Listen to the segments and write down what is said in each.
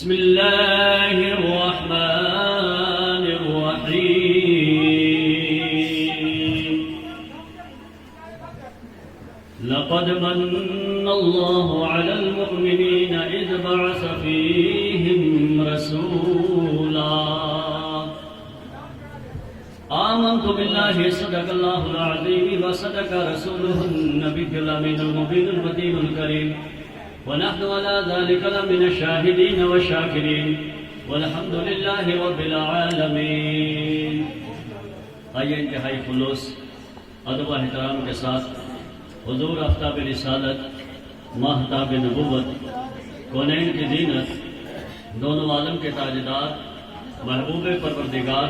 بسم اللہ الرحمن الرحیم لقد من اللہ علی المؤمنین اذ بعث فیہم رسولا آمنت باللہ صدق اللہ العظیم وصدق رسولہ النبی الامین المبین المتین الکریم ونحن على ذلك لمن الشاهدين والشاكرين والحمد لله رب العالمين. آئیے انتہائی خلوص ادب و احترام کے ساتھ حضور آفتاب رسالت ماہتاب نبوت کونین کی زینت دونوں عالم کے تاجدار محبوب پروردگار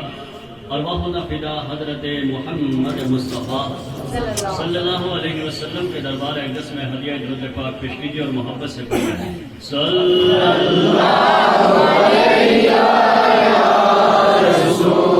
ارواحنا فدا حضرت محمد مصطفیٰ صلی اللہ علیہ وسلم کے دربار اقدس میں ہدیہ درود پاک پیش کیجیے اور محبت سے پڑھیں صلی اللہ علیہ رسول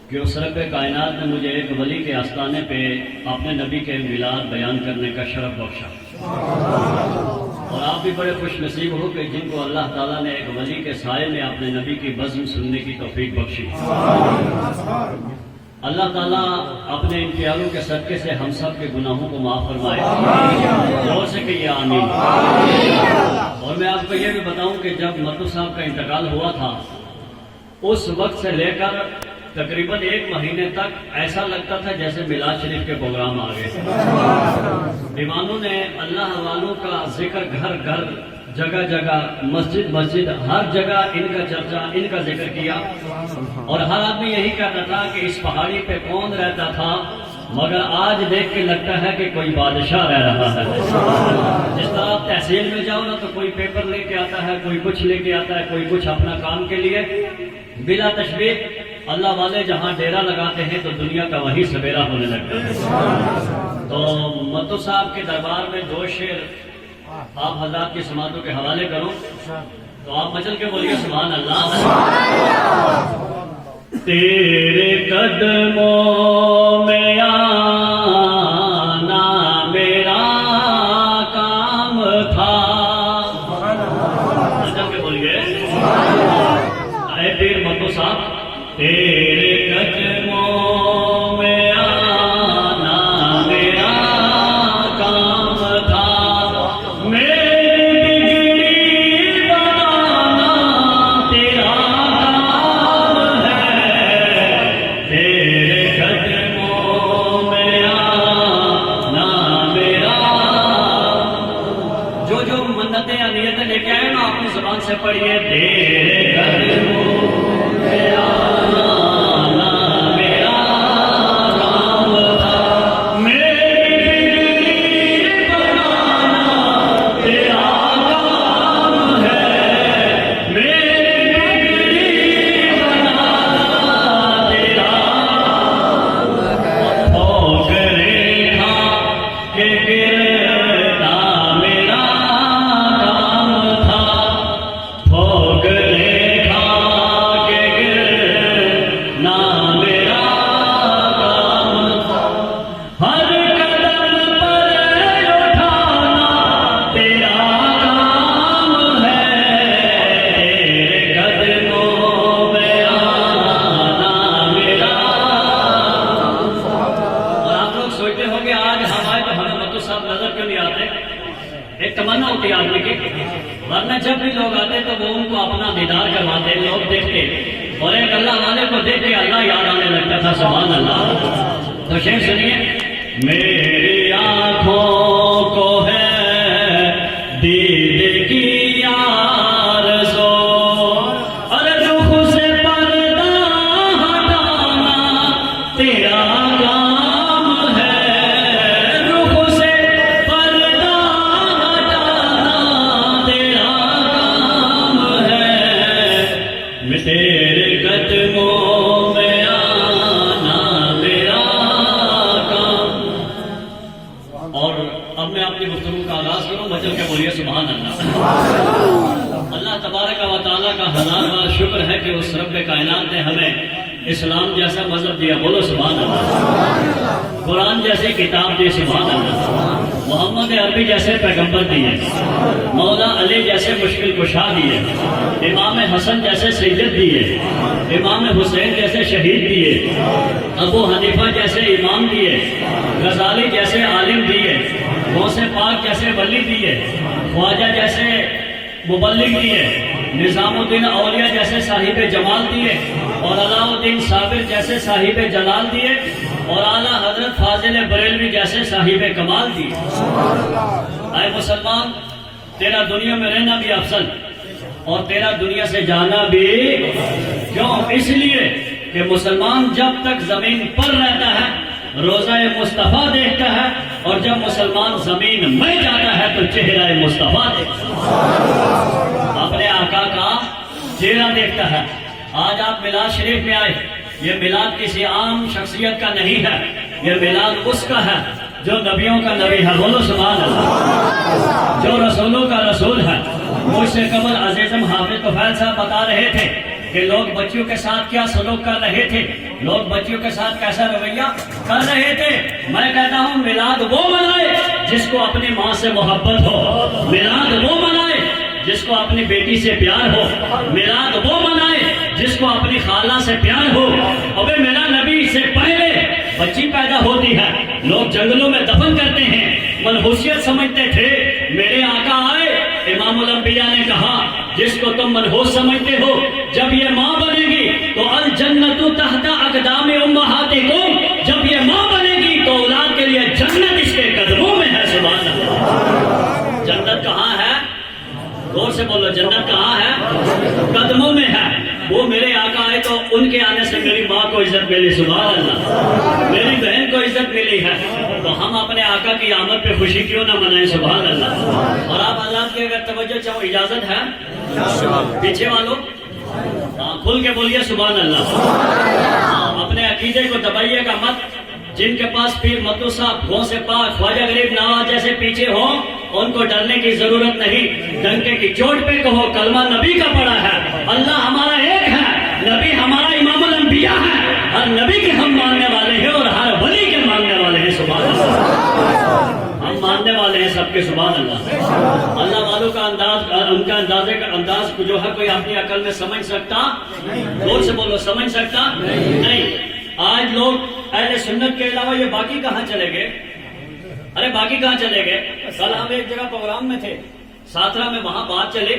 کہ اس رب کائنات نے مجھے ایک ولی کے آستانے پہ اپنے نبی کے میلاد بیان کرنے کا شرف بخشا، اور آپ بھی بڑے خوش نصیب ہو کہ جن کو اللہ تعالیٰ نے ایک ولی کے سائے میں اپنے نبی کی بزم سننے کی توفیق بخشی۔ اللہ تعالیٰ اپنے ان پیاروں کے صدقے سے ہم سب کے گناہوں کو معاف فرمائے، زور سے کہیے آمین۔ اور میں آپ کو یہ بھی بتاؤں کہ جب متو صاحب کا انتقال ہوا تھا اس وقت سے لے کر تقریباً 1 مہینے تک ایسا لگتا تھا جیسے میلاد شریف کے پروگرام آ گئے۔ دیوانوں نے اللہ والوں کا ذکر گھر گھر جگہ جگہ مسجد مسجد ہر جگہ ان کا چرچا ان کا ذکر کیا، اور ہر آدمی یہی کہتا تھا کہ اس پہاڑی پہ کون رہتا تھا، مگر آج دیکھ کے لگتا ہے کہ کوئی بادشاہ رہ رہا ہے۔ جس طرح آپ تحصیل میں جاؤ نا تو کوئی پیپر لے کے آتا ہے، کوئی کچھ لے کے آتا ہے، کوئی کچھ اپنا کام کے لیے، بلا تشبیہ اللہ والے جہاں ڈیرا لگاتے ہیں تو دنیا کا وہی سویرا ہونے لگتا ہے۔ تو متو صاحب کے دربار میں 2 شعر آپ حضرات کی سماعتوں کے حوالے کرو تو آپ مچل کے بولیے سبحان اللہ۔ تیرے قدموں میں آنا میرا کام تھا، مچل کے بولیے اے پیر متو صاحب، تیرے قدموں میں آنا میرا کام تھا، میری بگڑی بنانا تیرا کام ہے، تیرے قدموں میں آنا میرا۔ جو منتیں یا نیتیں لے کے آئے نا اپنی زبان سے پڑھیے، تیرے قدموں میں آنا میرا کام تھا، میری بگڑی بنانا تیرا کام ہے، میری بگڑی بنانا تیرا ٹھوکریں کھا کے گرنا میرا کام تھا، ٹھوکریں تمنا ہوتی آدمی کی، ورنہ جب بھی لوگ آتے تو وہ ان کو اپنا دیدار کرواتے، لوگ دیکھتے، اور ایک اللہ والے کو دیکھ کے اللہ یاد آنے لگتا تھا، سبحان اللہ۔ تو شعر سنیے، میری آنکھوں کو ہے دید کی آرزو، اور رخ سے پردہ ہٹانا تیرا کام ہے، رخ سے پردہ ہٹانا تیرا کام اور اب میں اپنی گفتگو کا آغاز کروں، بچل کے بولیے سبحان اللہ۔ اللہ تبارک و تعالیٰ کا ہزار بار شکر ہے کہ اس رب کائنات نے ہمیں اسلام جیسا مذہب دیا، بولو سبحان اللہ۔ قرآن جیسی کتاب دی، سبحان اللہ۔ محمد عربی جیسے پیغمبر دیے، مولا علی جیسے مشکل کشا دیے، امام حسن جیسے سید دیے، امام حسین جیسے شہید دیے، ابو حنیفہ جیسے امام دیے، غزالی جیسے عالم دیے، غوث پاک جیسے ولی دیے، خواجہ جیسے مبلغ دیے، نظام الدین اولیاء جیسے صاحب جمال دیے، اور علاء الدین صابر جیسے صاحب جلال دیے، اور اعلیٰ حضرت فاضل بریلوی جیسے صاحب کمال دیے۔ اے مسلمان، تیرا دنیا میں رہنا بھی افضل اور تیرا دنیا سے جانا بھی، کیوں؟ اس لیے کہ مسلمان جب تک زمین پر رہتا ہے روضہ مصطفیٰ دیکھتا ہے، اور جب مسلمان زمین میں جاتا ہے تو چہرہ مصطفیٰ دیکھتا ہے، اپنے آقا کا چہرہ دیکھتا ہے۔ آج آپ میلاد شریف میں آئے، یہ میلاد کسی عام شخصیت کا نہیں ہے، یہ میلاد اس کا ہے جو نبیوں کا نبی ہے، بولو سبحان اللہ، جو رسولوں کا رسول ہے۔ مجھ سے قبل عزیزم حافظ طفیل صاحب بتا رہے تھے کہ لوگ بچیوں کے ساتھ کیا سلوک کر رہے تھے، لوگ بچیوں کے ساتھ کیسا رویہ کر رہے تھے۔ میں کہتا ہوں میلاد وہ منائے جس کو اپنی ماں سے محبت ہو، میلاد وہ منائے جس کو اپنی بیٹی سے پیار ہو، میلاد وہ منائے جس کو اپنی خالہ سے پیار ہو۔ ابے میرا نبی سے پہلے بچی پیدا ہوتی ہے، لوگ جنگلوں میں دفن کرتے ہیں، منحوسیت سمجھتے تھے۔ میرے آقا آئے، امام الانبیاء نے کہا جس کو تم منحوس سمجھتے ہو، جب یہ ماں بنے گی تو الجنت تحت اقدام امہاتکم، جب یہ ماں بنے گی تو اولاد کے لیے جنت اس کے قدموں میں ہے، سبحان اللہ۔ جنت کہاں ہے؟ غور سے بولو، جنت کہاں ہے؟ قدموں میں ہے۔ وہ میرے آقا آئے تو ان کے آنے سے میری ماں کو عزت ملی، سبحان اللہ، میری بہن کو عزت ملی ہے، تو ہم اپنے آقا کی آمد پہ خوشی کیوں نہ منائیں، سبحان اللہ۔ اور آپ حضرات کی اگر توجہ چاہو، اجازت ہے پیچھے والوں، کھل کے بولیے سبحان اللہ۔ اپنے عقیدے کو دبائیے گا مت۔ جن کے پاس پیر متو صاحب، غوث پاک، خواجہ غریب نواز جیسے پیچھے ہوں، ان کو ڈرنے کی ضرورت نہیں، ڈنکے کی چوٹ پہ کہو کلمہ نبی کا پڑا ہے، اللہ ہمارا ایک ہے، نبی ہمارا امام الانبیاء ہے، ہر نبی کے ہم ماننے والے ہیں اور ہر ولی کے ماننے والے ہیں، سبحان اللہ، ہم ماننے والے ہیں سب کے، سبحان اللہ۔ اللہ والوں کا انداز، ان کا انداز جو ہے کوئی اپنی عقل میں سمجھ سکتا، زور سے بولو، سمجھ سکتا نہیں۔ آج لوگ اہل سنت کے علاوہ یہ باقی کہاں چلے گئے؟ ارے باقی کہاں چلے گئے؟ کل ہم ایک جگہ پروگرام میں تھے ساترا میں، وہاں بات چلے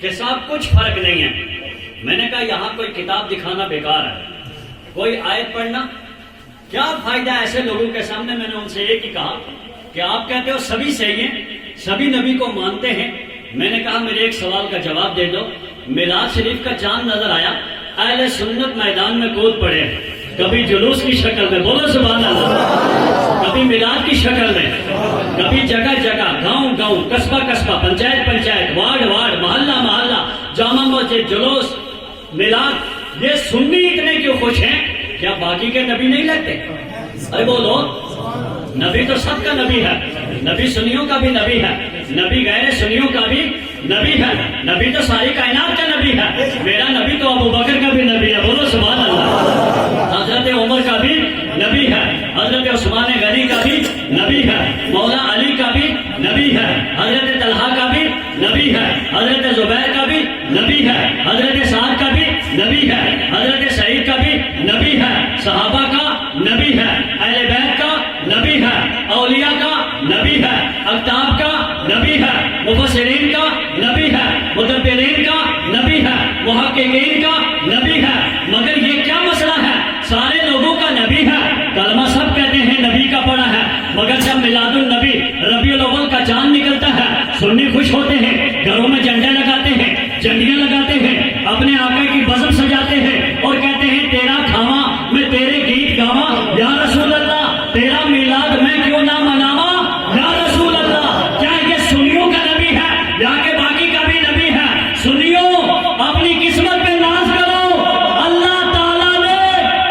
کہ صاحب کچھ فرق نہیں ہے۔ میں نے کہا یہاں کوئی کتاب دکھانا بیکار ہے، کوئی آیت پڑھنا کیا فائدہ ہے ایسے لوگوں کے سامنے۔ میں نے ان سے ایک ہی کہا کہ آپ کہتے ہو سبھی صحیح ہیں، سبھی نبی کو مانتے ہیں، میں نے کہا میرے ایک سوال کا جواب دے دو، میلاد شریف کا چاند نظر آیا، اہل سنت میدان میں کود پڑے، کبھی جلوس کی شکل میں، بولو سبحان اللہ، کبھی میلاد کی شکل میں، کبھی جگہ جگہ، گاؤں گاؤں، قصبہ قصبہ، پنچایت پنچایت، وارڈ وارڈ، محلہ محلہ، جامع مسجد، جلوس، میلاد۔ یہ سنی اتنے کیوں خوش ہیں؟ کیا باقی کے نبی نہیں لگتے؟ ارے بولو، نبی تو سب کا نبی ہے، نبی سنیوں کا بھی نبی ہے، نبی غیر سنیوں کا بھی نبی ہے، نبی تو ساری کائنات کا نبی ہے۔ میرا نبی تو ابو بکر کا بھی نبی ہے، بولو سبحان اللہ۔ حضرت عمر کا بھی نبی ہے، حضرت عثمان غنی کا بھی نبی ہے، مولا علی کا بھی نبی ہے، حضرت طلحہ کا بھی نبی ہے، حضرت زبیر کا بھی نبی ہے، حضرت سعد کا بھی نبی ہے، حضرت سعید کا بھی نبی ہے، صحابہ کا نبی ہے، اہل بیت کا نبی ہے، اولیاء کا نبی ہے، اقطاب کا نبی ہے، مفسرین کا نبی ہے، مدبرین کا نبی ہے، محققین کا نبی ہے۔ مگر یہ کیا مسئلہ ہے؟ سارے لوگوں کا نبی ہے، کلمہ سب کہتے ہیں نبی کا پڑا ہے، مگر جب میلاد النبی ربیع الاول کا چاند نکلتا ہے، سنی خوش ہوتے ہیں، گھروں میں جھنڈے لگاتے ہیں، جھنڈیاں لگاتے ہیں، اپنے آقا کی بزم سجاتے ہیں اور کہتے ہیں تیرا کھاواں میں تیرے گیت گاواں، یا رسول اللہ تیرا میلاد میں کیوں نہ مناواں، یا رسول اللہ۔ کیا یہ سنیوں کا نبی ہے یا کہ باقی کا بھی نبی ہے؟ سنیوں اپنی قسمت پہ ناز کرو، اللہ تعالیٰ نے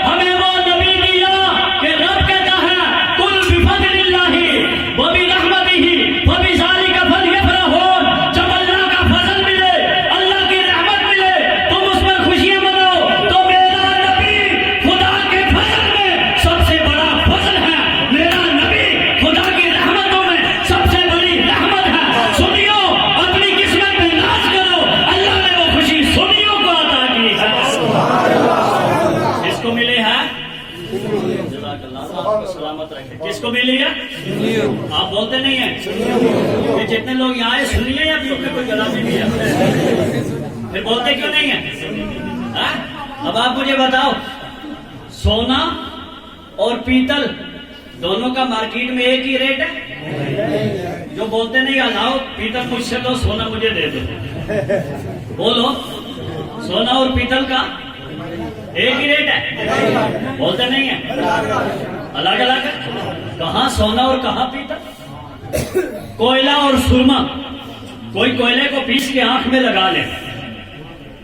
ہمیں وہ نبی دیا کہ رب کہتا ہے کل بفضل اللہ وبرحمتہ لیا؟ آپ بولتے نہیں ہیں کہ جتنے لوگ یہاں آئے سن لیا یا کوئی کلام نہیں لیا؟ پھر بولتے کیوں نہیں ہیں؟ اب آپ مجھے بتاؤ، سونا اور پیتل دونوں کا مارکیٹ میں ایک ہی ریٹ ہے؟ جو بولتے نہیں لاؤ پیتل مجھ سے لو، سونا مجھے دے دو، بولو سونا اور پیتل کا ایک ہی ریٹ ہے؟ بولتے نہیں ہیں، الگ الگ ہے۔ کہاں سونا اور کہاں پیتل؟ کوئلہ اور سرما، کوئی کوئلے کو پیس کے آنکھ میں لگا لے،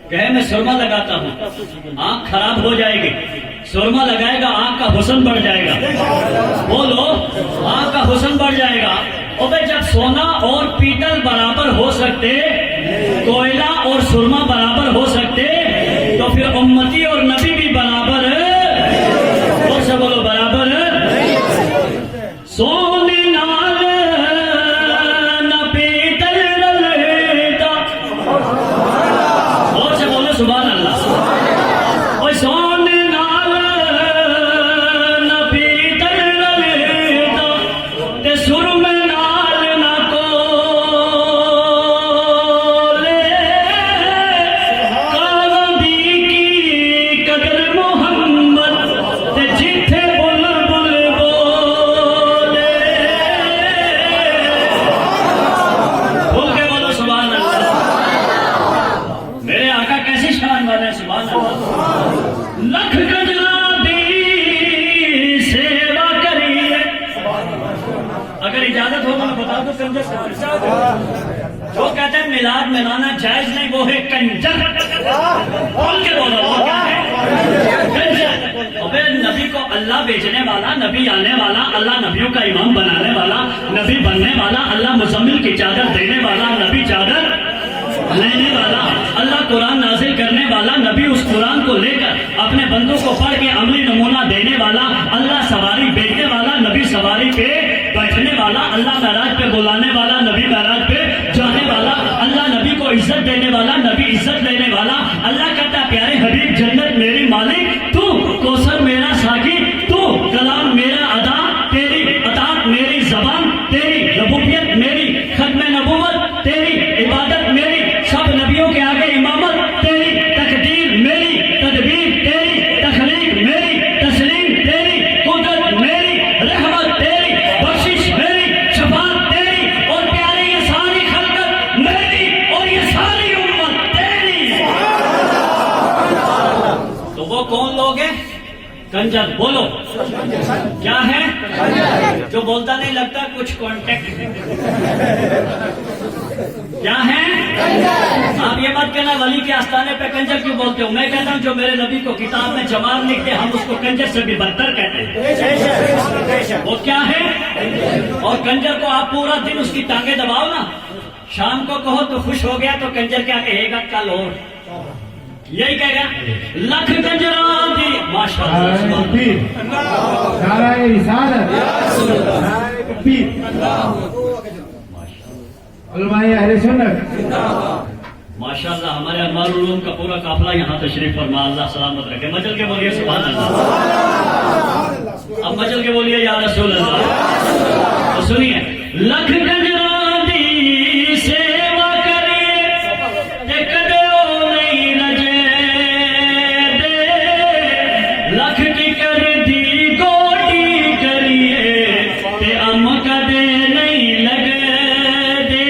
کہے میں سرما لگاتا ہوں، آنکھ خراب ہو جائے گی، سرما لگائے گا آنکھ کا حسن بڑھ جائے گا، بولو آنکھ کا حسن بڑھ جائے گا۔ اور بھائی جب سونا اور پیتل برابر ہو سکتے، کوئلہ اور سرما برابر ہو سکتے، تو پھر امتی اور نبی بھی برابر، اور سے بولو برابر، سونے نال نہ پیتل رلتا، اور سے بولو سبحان اللہ، اور سونے نال نہ پیتل رلتا، تے سرمے نال نہ کولے، کاغذ کی قدر محمد، تے جتھے بلبل بولے، بول کے بولو سبحان اللہ۔ میرے آقا کیسی شان والے ہیں، سبحان اللہ۔ لکھ گجرا دی سیوا کریے، اگر اجازت ہو تو میں بتا دوں کنجر سے، جو کہتے ہیں میلاد منانا جائز نہیں وہ ہے کنجر، بول کے بولو وہ کیا ہے؟ کنجر۔ ابے نبی کو اللہ بیچنے والا، نبی آنے والا، اللہ نبیوں کا امام بنانے والا، نبی بننے والا، اللہ مزمل کی چادر دینے والا، نبی چادر لینے والا، اللہ قرآن نازل کرنے والا، نبی اس قرآن کو لے کر اپنے بندوں کو پڑھ کے عملی نمونہ دینے والا، اللہ سواری بیچنے والا، نبی سواری پہ بیٹھنے والا، اللہ معراج پہ بلانے والا، نبی معراج پہ جانے والا، اللہ نبی کو عزت دینے والا، نبی عزت لینے والا، اللہ کہتا ہے پیارے حبیب جنت میری مالک، تو کوثر میرا ساقی، تو کلام میرا ادا، تیری اطاعت میری زبان، تیری ربوبیت میری، ختم نبوت تیری، عبادت میری، سب نبیوں کے آگے امامت تیری، تقدیر میری، تدبیر تیری، تخلیق میری، تسلیم تیری، قدرت میری، رحمت تیری، بخشش میری، شفاعت تیری، اور پیارے یہ ساری خلقت میری، اور یہ ساری امت تیری۔ تو وہ کون لوگ ہیں؟ کنجر، بولو کیا ہے؟ جو بولتا نہیں لگتا کچھ کانٹیکٹ کیا ہے؟ آپ یہ مت کہنا ولی کے آستانے پہ کنجر کیوں بولتے ہو، میں کہتا ہوں جو میرے نبی کو کتاب میں جمال لکھتے ہم اس کو کنجر سے بھی بدتر کہتے ہیں، وہ کیا ہے؟ اور کنجر کو آپ پورا دن اس کی ٹانگیں دباؤ نا، شام کو کہو تو خوش ہو گیا، تو کنجر کیا کہے گا؟ کل اور یہی کہے گا لکھ کنجراں دی ماشاءاللہ نعرہ رسالت، علماء اہل سنت، ماشاءاللہ ہمارے انوار العلوم کا پورا قافلہ یہاں تشریف فرما، اللہ سلامت رکھے۔ مچل کے بولیے سبحان اللہ، اب مچل کے بولیے یا رسول اللہ۔ تو سنیے، لکھ کنجراں دی سیوا کریے تے کدیوں نہیں رجے دے، لکھ کی کر دی گوٹی کریے تے ام کدے نہیں لگے دے،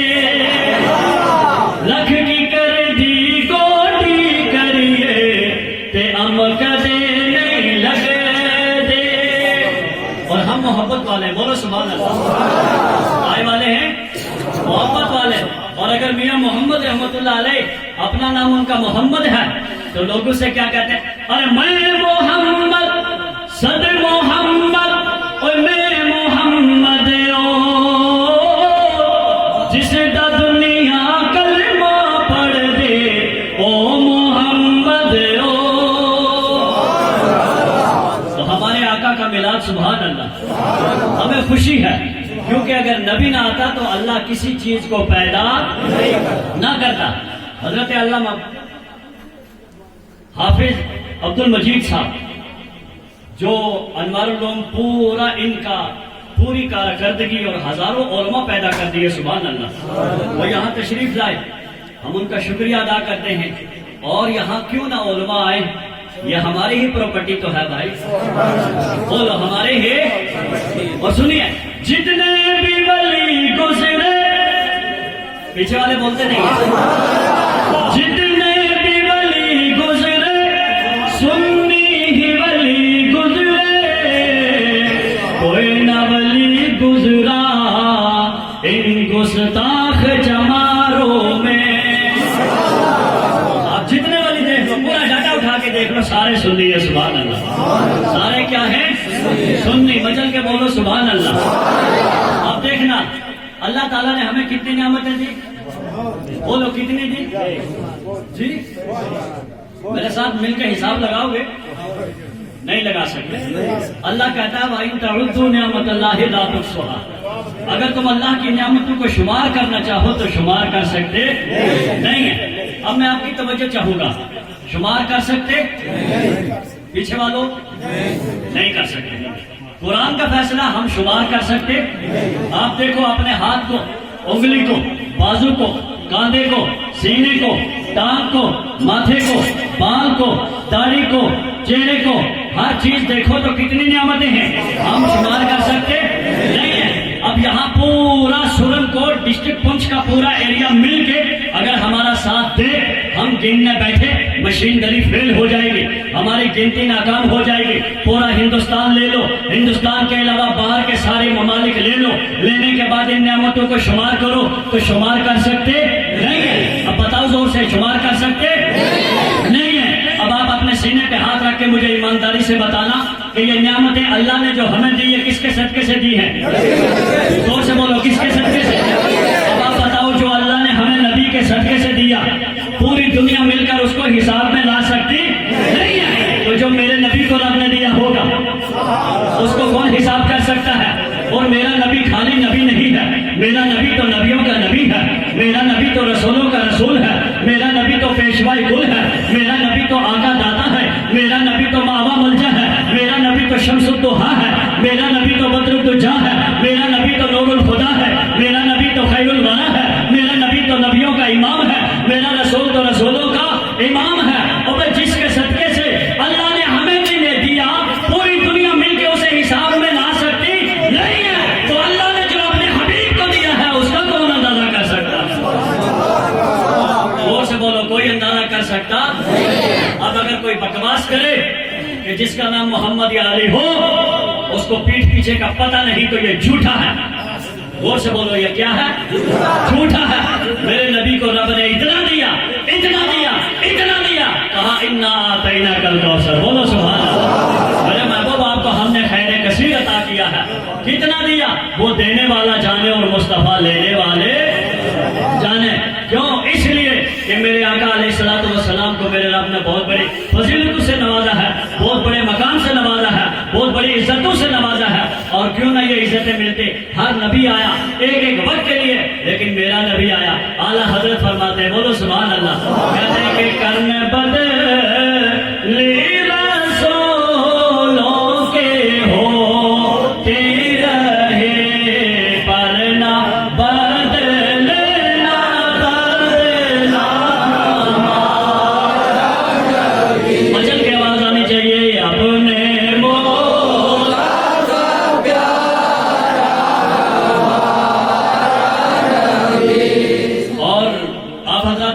لکھ کی کر دی گوٹی کریے تے ام کدے نہیں لگے دے۔ اور ہم محبت والے، بولو سبحان اللہ، آئے والے ہیں محبت والے۔ اور اگر میاں محمد رحمت اللہ علیہ اپنا نام ان کا محمد ہے تو لوگوں سے کیا کہتے ہیں؟ ارے میں محمد صد محمد، اور میں محمد جس دا دنیا کلمہ پڑھ دے او محمد تو ہمارے آقا کا میلاد سبحان اللہ ہمیں خوشی ہے، کیونکہ اگر نبی نہ آتا تو اللہ کسی چیز کو پیدا نہ کرتا۔ حضرت علامہ حافظ عبد المجید صاحب جو انوار العلوم پورا ان کا پوری کارکردگی اور ہزاروں علماء پیدا کر دیے، سبحان اللہ۔ وہ یہاں تشریف لائے، ہم ان کا شکریہ ادا کرتے ہیں۔ اور یہاں کیوں نہ علماء آئے، یہ ہماری ہی پراپرٹی تو ہے بھائی، بولو ہمارے ہی۔ اور سنیے، جتنے بھی ولی گزرے، پیچھے والے بولتے نہیں ہیں، جتنے بھی ولی گزرے، سنی ہی ولی گزرے، کوئی نہ ولی گزرا ان گستاخ جماروں میں۔ آپ جتنے ولی دیکھ لو، پورا ڈاٹا اٹھا کے دیکھ لو، سارے سنی ہے، سبحان اللہ۔ سارے کیا ہیں؟ سنی۔ مچل کے بولو سبحان اللہ۔ اب دیکھنا اللہ تعالیٰ نے ہمیں کتنی نعمتیں دی، بولو کتنی دی جی؟ میرے ساتھ مل کے حساب لگاؤ گے؟ نہیں لگا سکتے۔ اللہ کہتا ہے وَإِن تَعُدُّوا نِعْمَتَ اللَّهِ لَا تُحْصُوهَا، اگر تم اللہ کی نعمتوں کو شمار کرنا چاہو تو شمار کر سکتے نہیں ہے۔ اب میں آپ کی توجہ چاہوں گا، شمار کر سکتے؟ پیچھے والوں نہیں کر سکتے۔ قرآن کا فیصلہ ہم شمار کر سکتے؟ آپ دیکھو اپنے ہاتھ کو، انگلی کو، بازو کو، کاندھے کو، سینے کو، ٹانگ کو، ماتھے کو، بال کو، داڑھی کو، چہرے کو، ہر چیز دیکھو تو کتنی نعمتیں ہیں، ہم شمار کر سکتے نہیں ہیں۔ اب یہاں پورا سورن کوٹ ڈسٹرکٹ پنچ کا پورا ایریا مل کے اگر ہمارا ساتھ دے، ہم گننے بیٹھے مشین گری فیل ہو جائے گی، ہماری گنتی ناکام ہو جائے گی۔ پورا ہندوستان لے لو، ہندوستان کے علاوہ باہر کے سارے ممالک لے لو، لینے کے بعد ان نعمتوں کو شمار کرو تو شمار کر سکتے نہیں ہیں۔ اب بتاؤ زور سے، شمار کر سکتے نہیں ہیں۔ اب آپ اپنے سینے پہ ہاتھ رکھ کے مجھے ایمانداری سے بتانا کہ یہ نعمتیں اللہ نے جو ہمیں دی، یہ کس کے صدقے سے دی ہیں؟ زور سے بولو، کس کے صدقے سے؟ اب آپ بتاؤ، جو اللہ نے ہمیں نبی کے صدقے سے دیا، پوری دنیا مل کر اس کو حساب میں لا سکتی نہیں ہے، تو جو میرے نبی کو رب نے دیا ہوگا اس کو کون حساب کر سکتا ہے؟ اور میرا نبی خالی نبی نہیں ہے، میرا نبی تو نبیوں کا نبی ہے، میرا نبی تو رسولوں کا رسول ہے، میرا نبی تو پیشوائی گل ہے، میرا نبی تو آقا داتا ہے، میرا نبی تو ماوا ملجا ہے، میرا نبی تو شمس الضحیٰ ہے، میرا نبی تو بدر الدجا ہے، میرا نبی تو نور الخدا ہے، میرا نبی تو خیر الورا ہے، میرا نبی تو نبیوں کا امام ہے، میرا رسول تو رسولوں کا امام ہے۔ اور جس کے صدقے سے اللہ نے ہمیں جنہیں دیا، پوری دنیا مل کے اسے حساب میں لا سکتی نہیں ہے، تو اللہ نے جو اپنے حبیب کو دیا ہے اس کا کون اندازہ کر سکتا ہے؟ زور سے بولو، کوئی اندازہ کر سکتا؟ اب اگر کوئی بکواس کرے کہ جس کا نام محمد یا علی ہو اس کو پیٹھ پیچھے کا پتہ نہیں، تو یہ جھوٹا ہے۔ غور سے بولو، یہ کیا ہے؟ جھوٹا ہے۔ میرے نبی کو رب نے اتنا دیا، اتنا دیا، اتنا دیا، کہا انا اعطیناک الکوثر، بولو سبحان اللہ۔ میرے محبوب، آپ کو ہم نے خیر کثیر عطا کیا ہے، کتنا دیا وہ دینے والا جانے اور مصطفیٰ لینے والے جانے۔ کیوں؟ اس لیے کہ میرے آقا علیہ الصلوۃ والسلام کو میرے رب نے بہت بڑی فضیلتوں سے نوازا ہے، بہت بڑے مقام سے نوازا ہے، بہت بڑی عزتوں سے نوازا ہے۔ اور کیوں نہ یہ عزتیں ملتی؟ ہر نبی آیا ایک ایک وقت کے لیے، لیکن میرا نبی آیا، اعلیٰ حضرت فرماتے ہیں، بولو سبحان اللہ، کہتے ہیں کہ کرنے بدلی رسولوں کے ہوتے رہے، پر نہ بدلنا بدلا۔ مچل کی آواز آنی چاہیے، اپنے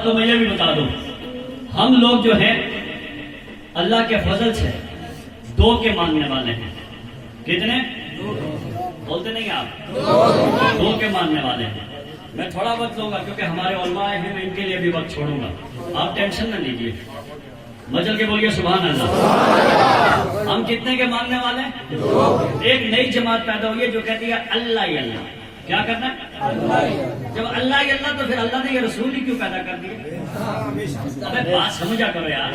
تو میں یہ بھی بتا دوں، ہم لوگ جو ہیں اللہ کے فضل سے دو کے ماننے والے ہیں۔ کتنے؟ بولتے نہیں آپ؟ دو کے ماننے والے ہیں۔ میں تھوڑا وقت لوں گا کیونکہ ہمارے علماء ہیں، میں ان کے لیے بھی وقت چھوڑوں گا، آپ ٹینشن نہ لیجیے، مچل کے بولیے سبحان اللہ۔ ہم کتنے کے ماننے والے ہیں؟ ایک نئی جماعت پیدا ہوئی ہے جو کہتی ہے اللہ ہی اللہ۔ کیا کرنا ہے؟ جب اللہ ہی اللہ تو پھر اللہ نے یہ رسول ہی کیوں پیدا کر دیا؟ ابے بات سمجھا کرو یار،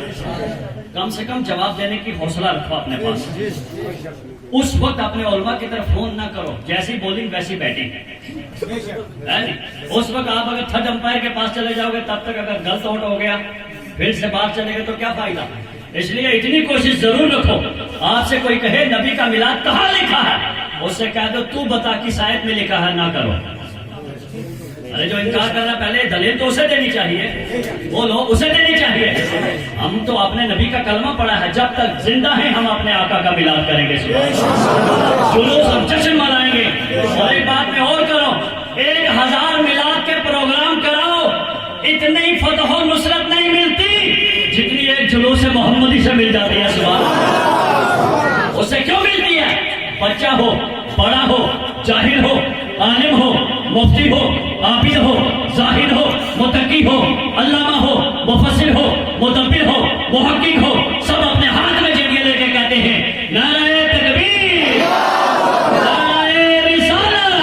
کم سے کم جواب دینے کی حوصلہ رکھو اپنے پاس۔ اس وقت اپنے علماء کی طرف فون نہ کرو، جیسی بولنگ ویسی بیٹنگ۔ اس وقت آپ اگر تھرڈ امپائر کے پاس چلے جاؤ گے، تب تک اگر غلط آؤٹ ہو گیا پھر سے باہر چلے گئے تو کیا فائدہ؟ اس لیے اتنی کوشش ضرور رکھو، آپ سے کوئی کہے نبی کا میلاد کہاں لکھا ہے، اس سے کہہ دو تو بتا کس آیت میں لکھا ہے نہ کرو. ارے جو انکار کر رہا پہلے دلیل تو اسے دینی چاہیے، وہ لوگ اسے دینی چاہیے. ہم تو اپنے نبی کا کلمہ پڑھا ہے، جب تک زندہ ہیں ہم اپنے آقا کا میلاد کریں گے، جلوس اور جشن منائیں گے. اور ایک بات میں اور کرو، 1000 میلاد کے پروگرام کراؤ، اتنی فتح و نصرت نہیں ملتی جتنی ایک جلوس محمدی سے مل جاتی ہے. سبحان اللہ. اس سے کیوں ملتی ہے؟ بچہ ہو، بڑا ہو، جاہل ہو، عالم ہو، مفتی ہو، عابد ہو، زاہد ہو، متقی ہو، علامہ ہو، مفسر ہو، مدبر ہو، محقق ہو، سب اپنے ہاتھ میں جنگیں لے کے کہتے ہیں نعرہ تکبیر، نعرہ رسالت،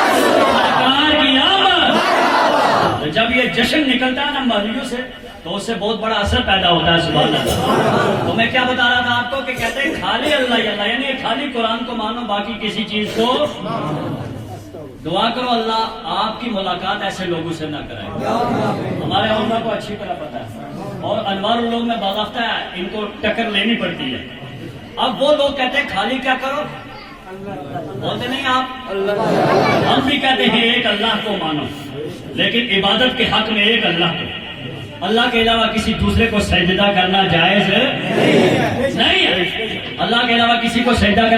سرکار کی آمد. جب یہ جشن نکلتا ہے نا مہدیوں سے تو اس سے بہت بڑا اثر پیدا ہوتا ہے. سبحان اللہ. تو میں کیا بتا رہا تھا آپ کو کہ کہتے ہیں خالی اللہ ہی اللہ، یعنی خالی قرآن کو مانو، باقی کسی چیز کو. دعا کرو اللہ آپ کی ملاقات ایسے لوگوں سے نہ کرائے. ہمارے علماء کو اچھی طرح پتا ہے، اور انوار العلوم میں باضابطہ ہے ان کو ٹکر لینی پڑتی ہے. اب وہ لوگ کہتے ہیں خالی کیا کرو، بولتے نہیں آپ. ہم بھی کہتے ہیں ایک اللہ کو مانو، لیکن عبادت کے حق میں ایک اللہ کو، اللہ کے علاوہ کسی دوسرے کو سجدہ کرنا جائز نہیں ہے. اللہ کے علاوہ کسی کو سجدہ کرنا